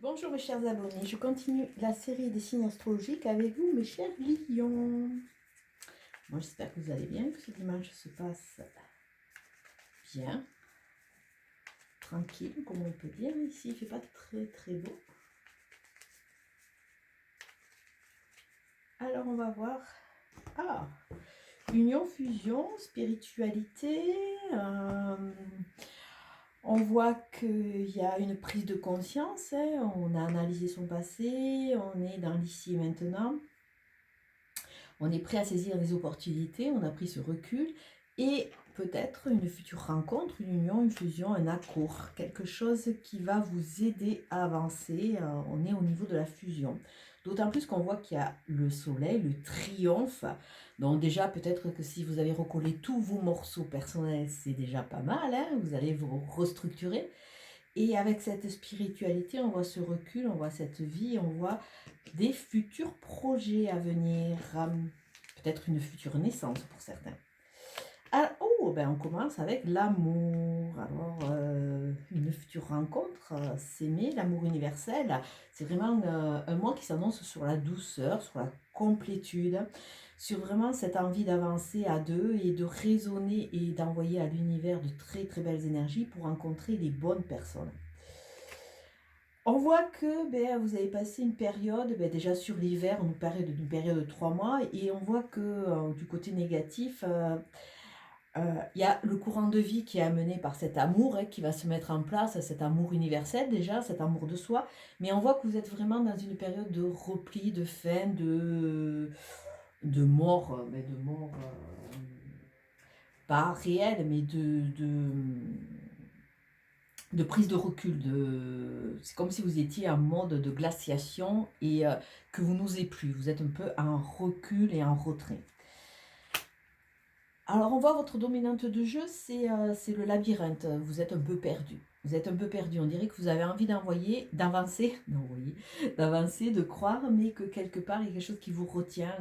Bonjour mes chers abonnés, je continue la série des signes astrologiques avec vous mes chers lions. Moi j'espère que vous allez bien, que ce dimanche se passe bien, tranquille comme on peut dire. Ici il ne fait pas très beau. Alors on va voir, union, fusion, spiritualité. On voit qu'il y a une prise de conscience, hein. On a analysé son passé, on est dans l'ici et maintenant. On est prêt à saisir les opportunités, on a pris ce recul et peut-être une future rencontre, une union, une fusion, un accord, quelque chose qui va vous aider à avancer. On est au niveau de la fusion. D'autant plus qu'on voit qu'il y a le soleil, le triomphe. Donc déjà, peut-être que si vous avez recollé tous vos morceaux personnels, c'est déjà pas mal, hein. Vous allez vous restructurer. Et avec cette spiritualité, on voit ce recul, on voit cette vie, on voit des futurs projets à venir, peut-être une future naissance pour certains. Alors, on commence avec l'amour. Alors, une future rencontre, s'aimer, l'amour universel, c'est vraiment un mois qui s'annonce sur la douceur, sur la complétude, sur vraiment cette envie d'avancer à deux et de raisonner et d'envoyer à l'univers de très belles énergies pour rencontrer les bonnes personnes. On voit que vous avez passé une période, déjà sur l'hiver, une période de 3 mois, et on voit que du côté négatif, il y a le courant de vie qui est amené par cet amour, hein, qui va se mettre en place, cet amour universel déjà, cet amour de soi, mais on voit que vous êtes vraiment dans une période de repli, de fin, de mort, pas réelle, mais de prise de recul. C'est comme si vous étiez en mode de glaciation et que vous n'osez plus. Vous êtes un peu en recul et en retrait. Alors on voit votre dominante de jeu, c'est le labyrinthe. Vous êtes un peu perdu. Vous êtes un peu perdu. On dirait que vous avez envie d'avancer, de croire, mais que quelque part il y a quelque chose qui vous retient.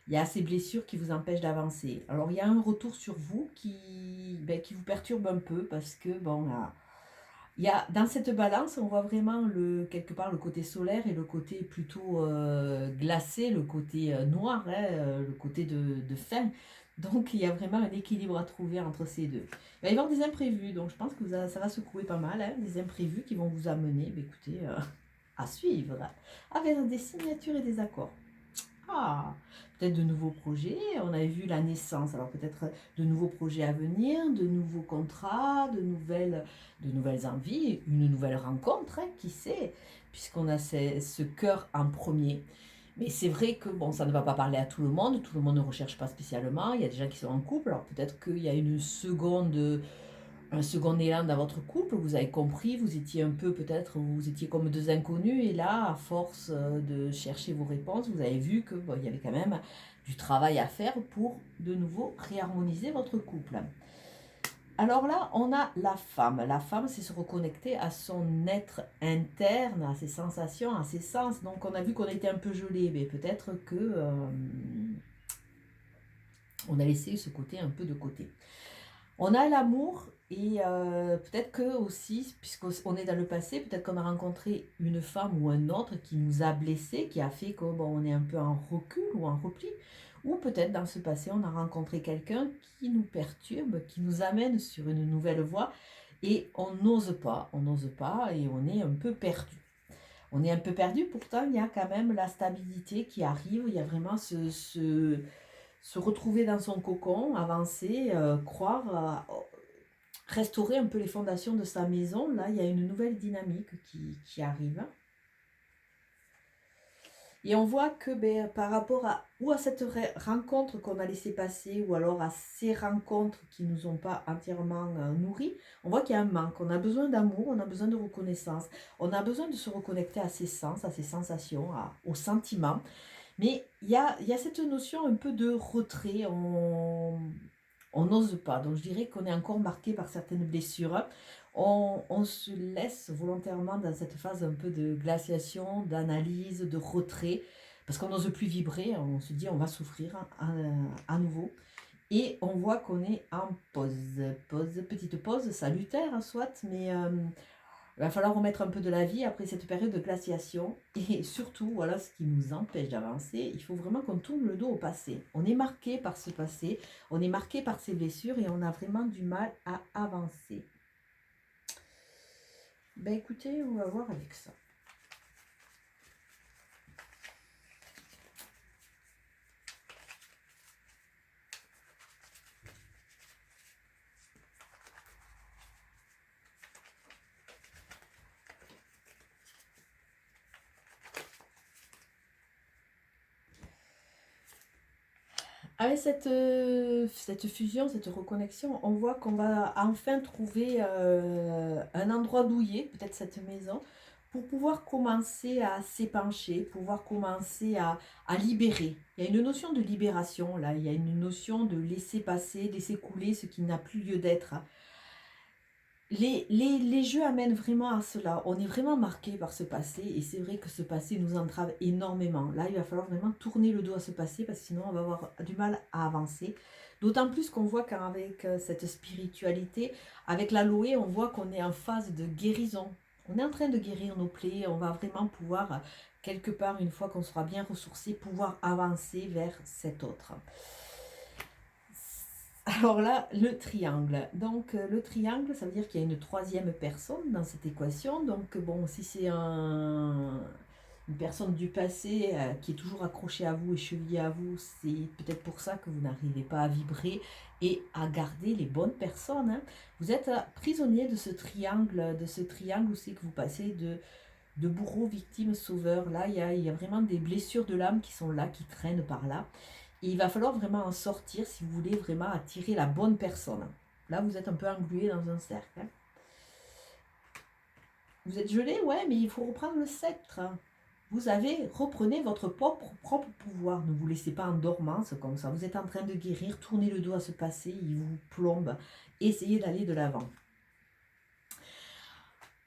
Il y a ces blessures qui vous empêchent d'avancer. Alors il y a un retour sur vous qui vous perturbe un peu parce que il y a, dans cette balance, on voit vraiment quelque part le côté solaire et le côté plutôt glacé, le côté noir, hein, le côté de fin. Donc il y a vraiment un équilibre à trouver entre ces deux. Il va y avoir des imprévus, donc je pense que ça va secouer pas mal, hein, des imprévus qui vont vous amener, écoutez, à suivre, avec des signatures et des accords. Peut-être de nouveaux projets. On avait vu la naissance, alors peut-être de nouveaux projets à venir, de nouveaux contrats, de nouvelles envies, une nouvelle rencontre, hein, qui sait, puisqu'on a ce cœur en premier. Mais c'est vrai que bon, ça ne va pas parler à tout le monde ne recherche pas spécialement. Il y a des gens qui sont en couple, alors peut-être qu'il y a un second élan dans votre couple, vous avez compris, vous étiez un peu peut-être, vous étiez comme deux inconnus, et là, à force de chercher vos réponses, vous avez vu que il y avait quand même du travail à faire pour de nouveau réharmoniser votre couple. Alors là, on a la femme. La femme, c'est se reconnecter à son être interne, à ses sensations, à ses sens. Donc on a vu qu'on était un peu gelé, mais peut-être que on a laissé ce côté un peu de côté. On a l'amour et peut-être que aussi, puisqu'on est dans le passé, peut-être qu'on a rencontré une femme ou un autre qui nous a blessés, qui a fait qu'on est un peu en recul ou en repli. Ou peut-être dans ce passé, on a rencontré quelqu'un qui nous perturbe, qui nous amène sur une nouvelle voie et on n'ose pas et on est un peu perdu. On est un peu perdu, pourtant il y a quand même la stabilité qui arrive, il y a vraiment se retrouver dans son cocon, avancer, croire, restaurer un peu les fondations de sa maison. Là, il y a une nouvelle dynamique qui arrive. Et on voit que par rapport à cette rencontre qu'on a laissé passer, ou alors à ces rencontres qui ne nous ont pas entièrement nourris, on voit qu'il y a un manque. On a besoin d'amour, on a besoin de reconnaissance, on a besoin de se reconnecter à ses sens, à ses sensations, aux sentiments. Mais il y a cette notion un peu de retrait, on n'ose pas. Donc je dirais qu'on est encore marqué par certaines blessures. On se laisse volontairement dans cette phase un peu de glaciation, d'analyse, de retrait, parce qu'on n'ose plus vibrer, on se dit on va souffrir à nouveau. Et on voit qu'on est en pause, petite pause salutaire, soit, mais Il va falloir remettre un peu de la vie après cette période de glaciation. Et surtout, voilà ce qui nous empêche d'avancer. Il faut vraiment qu'on tourne le dos au passé. On est marqué par ce passé, on est marqué par ces blessures et on a vraiment du mal à avancer. Ben écoutez, on va voir avec ça. Avec cette fusion, cette reconnexion, on voit qu'on va enfin trouver un endroit douillet, peut-être cette maison, pour pouvoir commencer à s'épancher, pouvoir commencer à libérer. Il y a une notion de libération là, il y a une notion de laisser passer, laisser couler ce qui n'a plus lieu d'être. Les jeux amènent vraiment à cela. On est vraiment marqué par ce passé et c'est vrai que ce passé nous entrave énormément. Là, il va falloir vraiment tourner le dos à ce passé parce que sinon on va avoir du mal à avancer. D'autant plus qu'on voit qu'avec cette spiritualité, avec l'aloe, on voit qu'on est en phase de guérison. On est en train de guérir nos plaies. On va vraiment pouvoir, quelque part, une fois qu'on sera bien ressourcé, pouvoir avancer vers cet autre. Alors là, le triangle. Donc, le triangle, ça veut dire qu'il y a une troisième personne dans cette équation. Donc, bon, si c'est une personne du passé qui est toujours accrochée à vous et chevillée à vous, c'est peut-être pour ça que vous n'arrivez pas à vibrer et à garder les bonnes personnes. Hein. Vous êtes prisonnier de ce triangle où c'est que vous passez de bourreau, victime, sauveur. Là, il y a vraiment des blessures de l'âme qui sont là, qui traînent par là. Et il va falloir vraiment en sortir si vous voulez vraiment attirer la bonne personne. Là, vous êtes un peu englué dans un cercle. Hein. Vous êtes gelé, ouais, mais il faut reprendre le sceptre. Reprenez votre propre pouvoir. Ne vous laissez pas en dormance comme ça. Vous êtes en train de guérir, tournez le dos à ce passé, il vous plombe. Essayez d'aller de l'avant.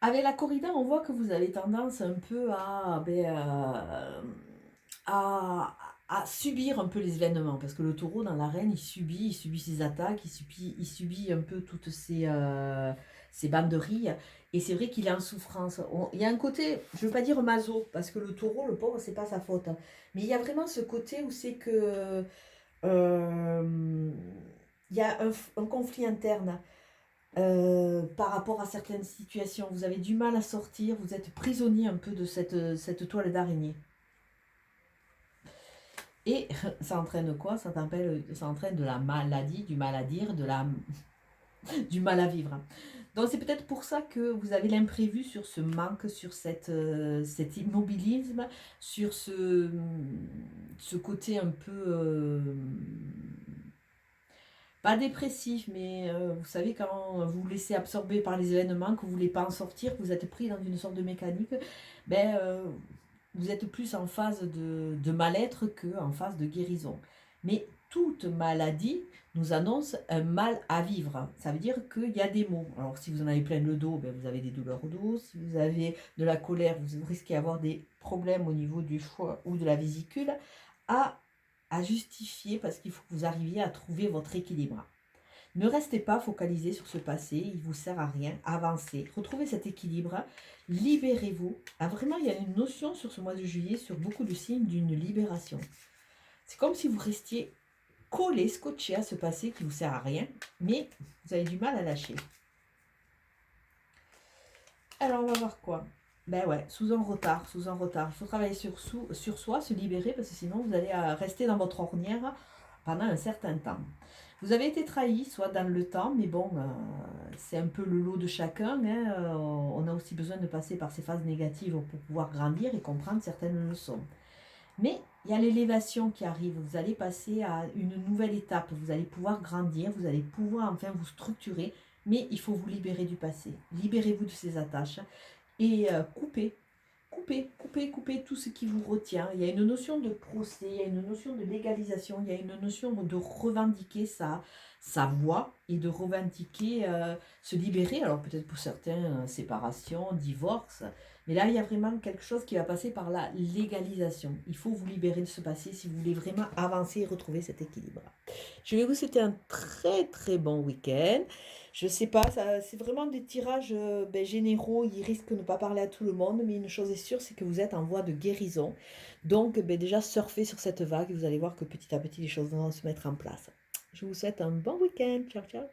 Avec la corrida, on voit que vous avez tendance un peu à subir un peu les événements. Parce que le taureau, dans l'arène, il subit ses attaques, il subit un peu toutes ces banderilles. Et c'est vrai qu'il est en souffrance. Il y a un côté, je ne veux pas dire maso, parce que le taureau, le pauvre, c'est pas sa faute. Hein. Mais il y a vraiment ce côté où c'est que il y a un conflit interne. Par rapport à certaines situations. Vous avez du mal à sortir, vous êtes prisonnier un peu de cette toile d'araignée. Et ça entraîne quoi? Ça entraîne de la maladie, du mal à dire, du mal à vivre. Donc c'est peut-être pour ça que vous avez l'imprévu sur ce manque, sur cet immobilisme, sur ce côté un peu... pas dépressif, mais vous savez, quand vous vous laissez absorber par les événements, que vous ne voulez pas en sortir, que vous êtes pris dans une sorte de mécanique, ben, vous êtes plus en phase de mal-être qu'en phase de guérison. Mais toute maladie nous annonce un mal à vivre. Ça veut dire qu'il y a des maux. Alors si vous en avez plein le dos, ben, vous avez des douleurs au dos. Si vous avez de la colère, vous risquez d'avoir des problèmes au niveau du foie ou de la vésicule. À justifier parce qu'il faut que vous arriviez à trouver votre équilibre. Ne restez pas focalisé sur ce passé, il ne vous sert à rien, avancez, retrouvez cet équilibre, libérez-vous. Ah, vraiment, il y a une notion sur ce mois de juillet, sur beaucoup de signes d'une libération. C'est comme si vous restiez collé, scotché à ce passé qui ne vous sert à rien, mais vous avez du mal à lâcher. Alors, on va voir quoi? Ben ouais, sous un retard. Il faut travailler sur soi, se libérer, parce que sinon vous allez rester dans votre ornière pendant un certain temps. Vous avez été trahi, soit dans le temps, mais bon, c'est un peu le lot de chacun. Hein, on a aussi besoin de passer par ces phases négatives pour pouvoir grandir et comprendre certaines leçons. Mais il y a l'élévation qui arrive. Vous allez passer à une nouvelle étape. Vous allez pouvoir grandir, vous allez pouvoir enfin vous structurer, mais il faut vous libérer du passé. Libérez-vous de ces attaches et coupez tout ce qui vous retient. Il y a une notion de procès, il y a une notion de légalisation, il y a une notion de revendiquer sa voix et de revendiquer, se libérer. Alors peut-être pour certains, séparation, divorce, mais là il y a vraiment quelque chose qui va passer par la légalisation. Il faut vous libérer de ce passé si vous voulez vraiment avancer et retrouver cet équilibre. Je vais vous souhaiter un très très bon week-end. Je sais pas, c'est vraiment des tirages généraux, ils risquent de ne pas parler à tout le monde, mais une chose est sûre, c'est que vous êtes en voie de guérison. Donc déjà surfez sur cette vague et vous allez voir que petit à petit les choses vont se mettre en place. Je vous souhaite un bon week-end. Ciao ciao.